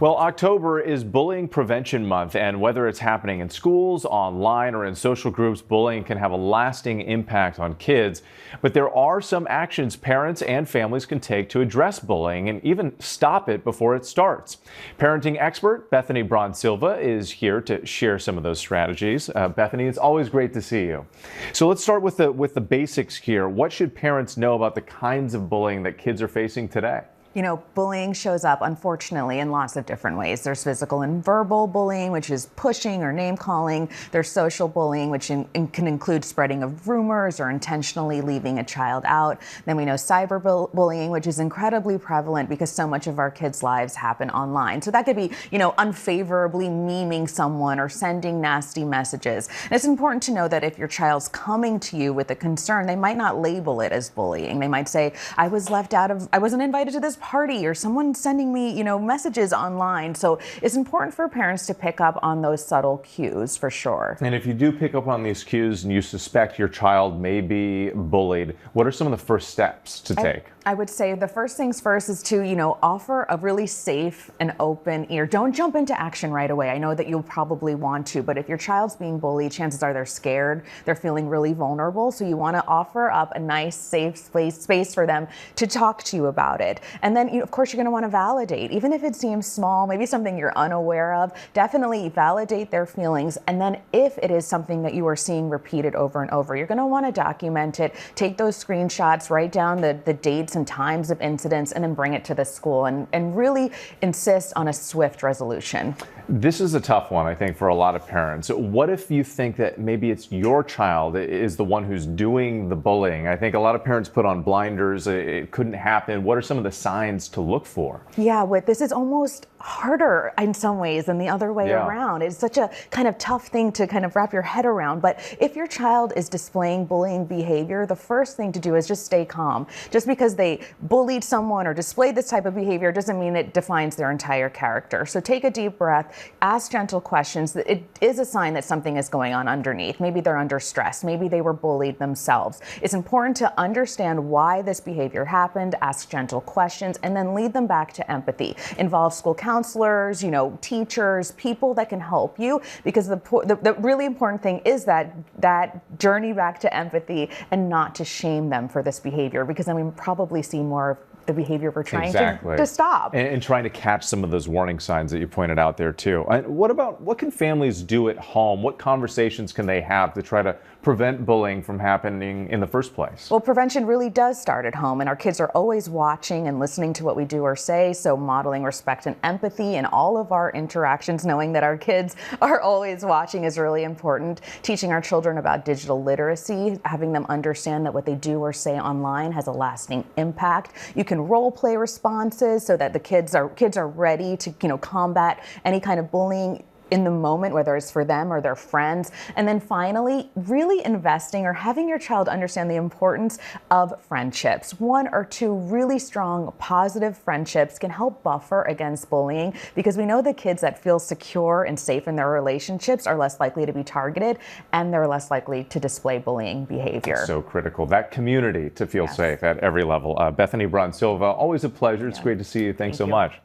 Well, October is Bullying Prevention Month, and whether it's happening in schools, online, or in social groups, bullying can have a lasting impact on kids. But there are some actions parents and families can take to address bullying and even stop it before it starts. Parenting expert Bethany Braun-Silva is here to share some of those strategies. Bethany, it's always great to see you. So let's start with the basics here. What should parents know about the kinds of bullying that kids are facing today? You know, bullying shows up, unfortunately, in lots of different ways. There's physical and verbal bullying, which is pushing or name calling. There's social bullying, which can include spreading of rumors or intentionally leaving a child out. Then we know cyberbullying, which is incredibly prevalent because so much of our kids' lives happen online. So that could be, unfavorably memeing someone or sending nasty messages. And it's important to know that if your child's coming to you with a concern, they might not label it as bullying. They might say, I wasn't invited to this party, or someone sending me, messages online. So it's important for parents to pick up on those subtle cues for sure. And if you do pick up on these cues and you suspect your child may be bullied, what are some of the first steps to take? I would say the first things first is to, offer a really safe and open ear. Don't jump into action right away. I know that you'll probably want to, but if your child's being bullied, chances are they're scared, they're feeling really vulnerable. So you want to offer up a nice, safe space for them to talk to you about it. And then, of course, you're going to want to validate, even if it seems small, maybe something you're unaware of, definitely validate their feelings. And then if it is something that you are seeing repeated over and over, you're going to want to document it, take those screenshots, write down the dates and times of incidents, and then bring it to the school and really insist on a swift resolution. This is a tough one, I think, for a lot of parents. What if you think that maybe it's your child is the one who's doing the bullying? I think a lot of parents put on blinders. It couldn't happen. What are some of the signs to look for? Yeah, this is almost harder in some ways than the other way around. It's such a kind of tough thing to kind of wrap your head around. But if your child is displaying bullying behavior, the first thing to do is just stay calm. Just because they bullied someone or displayed this type of behavior doesn't mean it defines their entire character. So take a deep breath, ask gentle questions. It is a sign that something is going on underneath. Maybe they're under stress. Maybe they were bullied themselves. It's important to understand why this behavior happened, ask gentle questions, and then lead them back to empathy. Involve school counselors, teachers, people that can help you, because the really important thing is that journey back to empathy and not to shame them for this behavior, because then we probably see more of the behavior we're trying to stop. And trying to catch some of those warning signs that you pointed out there too. And what can families do at home? What conversations can they have to try to prevent bullying from happening in the first place? Well, prevention really does start at home, and our kids are always watching and listening to what we do or say. So modeling respect and empathy in all of our interactions, knowing that our kids are always watching, is really important. Teaching our children about digital literacy, having them understand that what they do or say online has a lasting impact. You can role play responses so that the kids are ready to combat any kind of bullying in the moment, whether it's for them or their friends. And then finally, really investing or having your child understand the importance of friendships. One or two really strong, positive friendships can help buffer against bullying, because we know the kids that feel secure and safe in their relationships are less likely to be targeted, and they're less likely to display bullying behavior. So critical, that community to feel safe at every level. Bethany Braun-Silva, always a pleasure. It's great to see you. Thanks so much.